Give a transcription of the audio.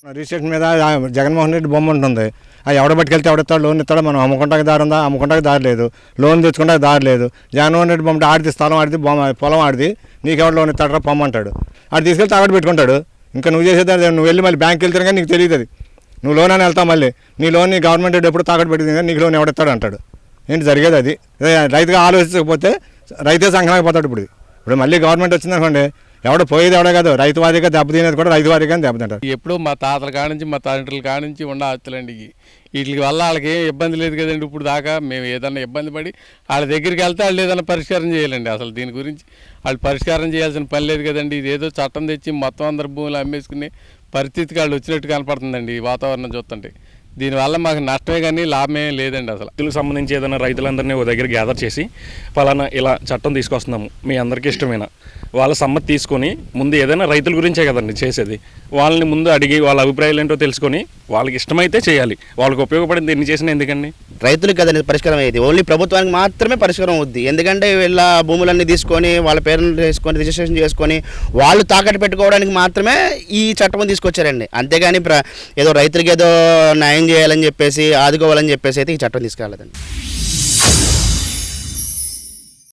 Registration మీద జగన్మోహన్ రెడ్డి బొమ్మ ఉంటుంది. అది ఎవడ పట్టుకెళ్తే ఎవడెత్తాడు, లోన్ ఇస్తాడో, మనం అమ్ముకుంటానికి దారి ఉందా, అమ్ముకుంటానికి దారి లేదు, లోన్ తెచ్చుకుంటానికి దారి లేదు. జగన్మోహన్ రెడ్డి బొమ్మ ఆడిది, స్థలం ఆడిది, పొలం ఆడిది, నీకెవడు లోన్ ఇస్తాడరా పొమ్మంటాడు. ఆడు తీసుకెళ్తే తాకట్టు పెట్టుకుంటాడు. ఇంకా నువ్వు చేసేది నువ్వు వెళ్ళి మళ్ళీ బ్యాంక్కి వెళ్తే కానీ నీకు తెలియదు. అది నువ్వు లోన్ అని వెళ్తావు, మళ్ళీ నీ లోన్ గవర్నమెంట్ రెడ్డి ఎప్పుడు తాకట్టు పెట్టింది కానీ నీకు లోన్ ఎవడెత్తాడు అంటాడు. ఏంటి జరిగేది అది? రైతుగా ఆలోచించకపోతే రైతే సంఘానికి పోతాడు. ఇప్పుడు మళ్ళీ గవర్నమెంట్ వచ్చిందనుకోండి, ఎవడో పోయేది ఎవడో కాదు, రైతువారీగా దెబ్బతినేది కూడా రైతువారీగా దెబ్బతింటారు. ఎప్పుడు మా తాతల కానించి మా తండ్రుల కానించి ఉండ ఆస్తులండి. వీటి వల్ల వాళ్ళకి ఏం ఇబ్బంది లేదు కదండి. ఇప్పుడు దాకా మేము ఏదన్నా ఇబ్బంది పడి వాళ్ళ దగ్గరికి వెళ్తే వాళ్ళు ఏదైనా పరిష్కారం చేయాలండి. అసలు దీని గురించి వాళ్ళు పరిష్కారం చేయాల్సిన పని లేదు కదండి. ఇదేదో చట్టం తెచ్చి మొత్తం అందరు భూములు అమ్మేసుకునే పరిస్థితికి వాళ్ళు వచ్చినట్టు కనపడుతుందండి ఈ వాతావరణం చూస్తుంటే. దీనివల్ల మాకు నష్టమే కానీ లాభమే లేదండి. అసలు రైతులకు సంబంధించి ఏదైనా రైతులందరినీ ఒక దగ్గర గ్యాదర్ చేసి పలానా ఇలా చట్టం తీసుకొస్తున్నాము, మీ అందరికీ ఇష్టమైన వాళ్ళ సమ్మతి తీసుకొని ముందు ఏదైనా రైతుల గురించే కదండి చేసేది. వాళ్ళని ముందు అడిగి వాళ్ళ అభిప్రాయాలు ఏంటో తెలుసుకొని వాళ్ళకి ఇష్టమైతే చేయాలి. వాళ్ళకి ఉపయోగపడింది ఎన్ని చేసినా ఎందుకండి? రైతులకు కదండి పరిష్కారం అయ్యేది, ఓన్లీ ప్రభుత్వానికి మాత్రమే పరిష్కారం అవుద్ది. ఎందుకంటే వీళ్ళ భూములన్నీ తీసుకొని వాళ్ళ పేర్లు చేసుకొని రిజిస్ట్రేషన్ చేసుకొని వాళ్ళు తాకట్టు పెట్టుకోవడానికి మాత్రమే ఈ చట్టం తీసుకొచ్చారండి. అంతేగాని ఏదో రైతులకి ఏదో న్యాయం చేయాలని చెప్పేసి, ఆదుకోవాలని చెప్పేసి అయితే ఈ చట్టం తీసుకురాలేదండి.